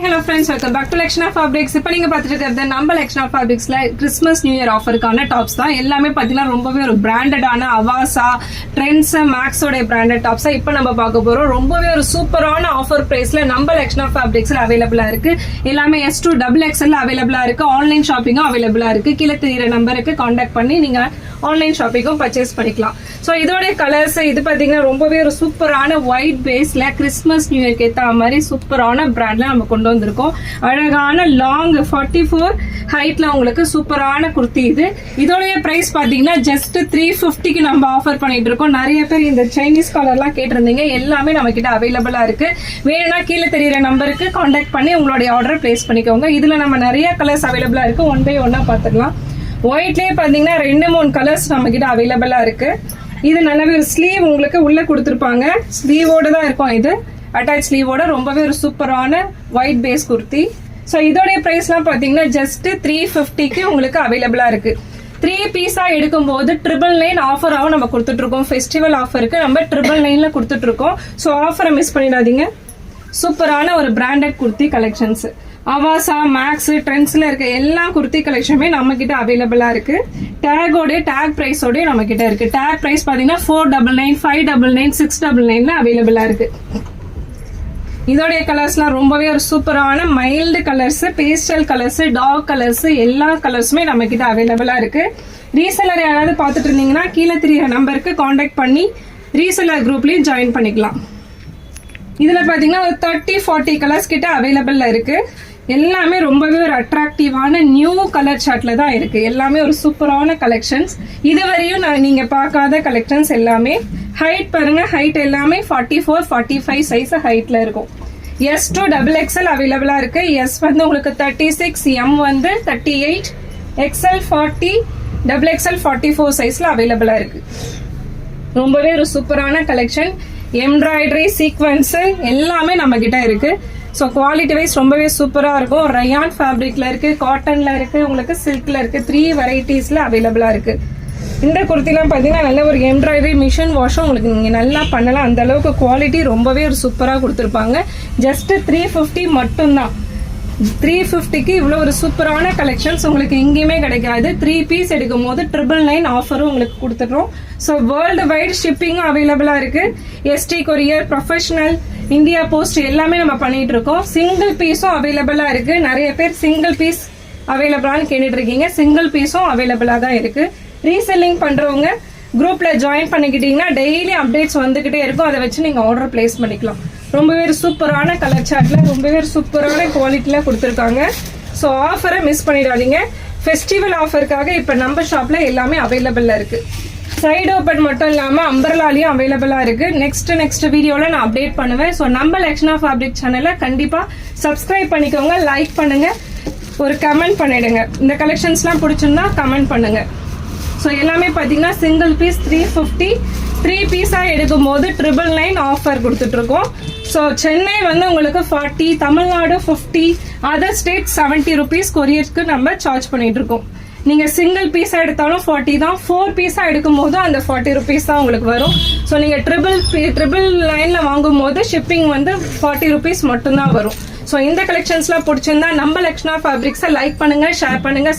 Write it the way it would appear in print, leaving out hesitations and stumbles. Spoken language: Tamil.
Hello friends, welcome back to Lekshana Fabrics. இப்போ நீங்க பார்த்துட்டு இருக்கிறது நம்ம Lekshana Fabricsல கிறிஸ்மஸ் நியூ இயர் ஆஃபருக்கான டாப்ஸ் தான். எல்லாமே பாத்தீங்கன்னா ரொம்பவே ஒரு பிராண்டடான அவாசா, ட்ரெண்ட்ஸ், மேக்ஸோட பிராண்டட் டாப்ஸ் இப்போ நம்ம பார்க்க போறோம். ரொம்பவே ஒரு சூப்பரான ஆஃபர் பிரைஸ்ல நம்ம Lekshana Fabricsல அவைலபிளா இருக்கு. எல்லாமே S2 XXL அவைலபிளா இருக்கு. ஆன்லைன் ஷாப்பிங்கும் அவைலபிளா இருக்கு. கீழே தெரியுற நம்பருக்கு கான்டாக்ட் பண்ணி நீங்க ஆன்லைன் ஷாப்பிங்கும் பர்ச்சேஸ் பண்ணிக்கலாம். ஸோ இதோட கலர்ஸ் இது பாத்தீங்கன்னா ரொம்பவே ஒரு சூப்பரான ஒயிட் பேஸ்ல கிறிஸ்மஸ் நியூ இயர்க்கு ஏற்ற மாதிரி சூப்பரான பிராண்ட்ல நம்ம கொண்டு வந்திருக்கோம். அழகான லாங் 44 ஹைட்ல உங்களுக்கு சூப்பரான குர்த்தி இது. இதோடைய பிரைஸ் பாத்தீங்கன்னா ஜஸ்ட் 350க்கு நம்ம ஆஃபர் பண்ணிட்டு இருக்கோம். நிறைய பேர் இந்த சைனீஸ் கலர்லாம் கேட்டிருந்தீங்க. எல்லாமே நம்ம கிட்ட அவைலபிளா இருக்கு. வேணும்னா கீழே தெரியுற நம்பருக்கு கான்டாக்ட் பண்ணி உங்களுடைய ஆர்டர் பிளேஸ் பண்ணிக்கோங்க. இதுல நம்ம நிறைய கலர்ஸ் அவைலபிளா இருக்கு. ஒன் பை ஒன்னா பாத்துக்கலாம். ஒயிட்லயே பாத்தீங்கன்னா 2-3 கலர்ஸ் நம்ம கிட்ட அவைலபிளா இருக்கு. இது நல்லாவே ஒரு ஸ்லீவ் உங்களுக்கு உள்ள கொடுத்துருப்பாங்க. ஸ்லீவோட தான் இருக்கும். இது அட்டாச் ஸ்லீவோட ரொம்பவே ஒரு சூப்பரான ஒயிட் பேஸ் குர்த்தி. ஸோ இதோடைய பிரைஸ்லாம் பாத்தீங்கன்னா ஜஸ்ட் 350க்கு உங்களுக்கு அவைலபிளா இருக்கு. 3 பீஸா எடுக்கும் போது 999 ஆஃபராகவும் நம்ம கொடுத்துட்டு இருக்கோம். ஃபெஸ்டிவல் ஆஃபருக்கு நம்ம 999ல கொடுத்துட்டு இருக்கோம். ஸோ ஆஃபரை மிஸ் பண்ணிடாதீங்க. சூப்பரான ஒரு branded kurti collections Avaasa, Max, ட்ரெண்ட்ஸ்ல இருக்க எல்லா குர்த்தி கலெக்ஷனுமே நம்ம கிட்ட அவைலபிளா இருக்கு. டேகோட டேக் பிரைஸோட நம்ம கிட்ட இருக்கு. டேக் பிரைஸ் பாத்தீங்கன்னா 499, 599, 699 அவைலபிளா இருக்கு. இதோடைய கலர்ஸ்லாம் ரொம்பவே ஒரு சூப்பரான mild colours, pastel colours, dark colours எல்லா கலர்ஸுமே நம்ம கிட்ட அவைலபிளா இருக்கு. ரீசெல்லர் யாராவது பார்த்துட்டு இருந்தீங்கன்னா கீழே தெரியுற நம்பருக்கு கான்டாக்ட் பண்ணி ரீசெல்லர் குரூப்லயும் ஜாயின் பண்ணிக்கலாம். இதுல பாத்தீங்கன்னா ஒரு 30-40 கலர்ஸ் கிட்ட அவைலபிள்ல இருக்கு. எல்லாமே ரொம்பவே ஒரு அட்ராக்டிவான நியூ கலர் சார்ட்ல தான் இருக்கு. எல்லாமே ஒரு சூப்பரான கலெக்ஷன்ஸ். இதுவரையும் நீங்க பார்க்காத கலெக்ஷன்ஸ் எல்லாமே. ஹைட் பாருங்க, ஹைட் எல்லாமே 44-45 சைஸ் ஹைட்ல இருக்கும். S2 XXL அவைலபிளா இருக்கு. S வந்து உங்களுக்கு 36, M வந்து 38, XL 40, XXL 44 சைஸ்ல அவைலபிளா இருக்கு. ரொம்பவே ஒரு சூப்பரான கலெக்ஷன். எம்ப்ராய்டரி, சீக்வன்ஸ் எல்லாமே நம்ம கிட்ட இருக்கு. ஸோ குவாலிட்டி வைஸ் ரொம்பவே சூப்பரா இருக்கும். ரயான் ஃபேப்ரிக்ல இருக்கு, காட்டன்ல இருக்கு, உங்களுக்கு சில்க்ல இருக்கு. 3 வெரைட்டிஸ்ல அவைலபிளா இருக்கு. இந்த குர்த்திலாம் பாத்தீங்கன்னா நல்ல ஒரு எம்ப்ராய்டரி மிஷின் வாஷும் உங்களுக்கு நீங்க நல்லா பண்ணலாம். அந்த அளவுக்கு குவாலிட்டி ரொம்பவே ஒரு சூப்பரா கொடுத்துருப்பாங்க. ஜஸ்ட் 350 மட்டும்தான். 350க்கு இவ்வளவு ஒரு சூப்பரான கலெக்ஷன்ஸ் உங்களுக்கு எங்கேயுமே கிடைக்காது. 3 பீஸ் எடுக்கும் போது 999 ஆஃபரும் உங்களுக்கு கொடுத்துடுறோம். ஸோ வேர்ல்டு வைட் ஷிப்பிங்கும் அவைலபிளா இருக்கு. ST courier, professional, India post எல்லாமே நம்ம பண்ணிட்டு இருக்கோம். சிங்கிள் பீஸும் அவைலபிளா இருக்கு. நிறைய பேர் சிங்கிள் பீஸ் அவைலபிளான்னு கேட்டுட்டு இருக்கீங்க. சிங்கிள் பீஸும் அவைலபிளா தான் இருக்கு. ரீசெல்லிங் பண்றவங்க குரூப்ல ஜாயின் பண்ணிக்கிட்டீங்கன்னா டெய்லி அப்டேட்ஸ் வந்துகிட்டே இருக்கும். அதை வச்சு நீங்க ஆர்டர் பிளேஸ் பண்ணிக்கலாம். ரொம்பவே சூப்பரான கலர் சார்ட்ல ரொம்பவே சூப்பரான குவாலிட்டில கொடுத்துருக்காங்க. ஸோ ஆஃபரை மிஸ் பண்ணிடாதீங்க. ஃபெஸ்டிவல் ஆஃபருக்காக இப்ப நம்ம ஷாப்ல எல்லாமே அவைலபிள்ல இருக்கு. சைடு ஓப்பன் மட்டும் இல்லாம அம்பர்லாலையும் அவைலபிளா இருக்கு. நெக்ஸ்ட் வீடியோல நான் அப்டேட் பண்ணுவேன். ஸோ நம்ம Lekshana Fabric சேனலை கண்டிப்பா சப்ஸ்கிரைப் பண்ணிக்கோங்க, லைக் பண்ணுங்க, ஒரு கமெண்ட் பண்ணிடுங்க. இந்த கலெக்ஷன்ஸ்லாம் பிடிச்சிருந்தா கமெண்ட் பண்ணுங்க. ஸோ எல்லாமே பாத்தீங்கன்னா சிங்கிள் பீஸ் 350, 3 பீஸா எடுக்கும் போது 999 ஆஃபர் கொடுத்துட்டு இருக்கோம். ஸோ சென்னை வந்து உங்களுக்கு 40, தமிழ்நாடு 50, அதர் ஸ்டேட் 70 ருபீஸ் கொரியருக்கு நம்ம சார்ஜ் பண்ணிட்டு இருக்கோம். நீங்க சிங்கிள் பீஸா எடுத்தாலும் 40 தான். 4 பீஸா எடுக்கும் போது அந்த 40 ருபீஸ் தான் உங்களுக்கு வரும். ஸோ நீங்க 999ல வாங்கும் போது ஷிப்பிங் வந்து 40 ருபீஸ் மட்டும்தான் வரும். ஸோ இந்த கலெக்ஷன்ஸ்லாம் பிடிச்சிருந்தா நம்ம Lekshana Fabrics லைக் பண்ணுங்க, ஷேர் பண்ணுங்க.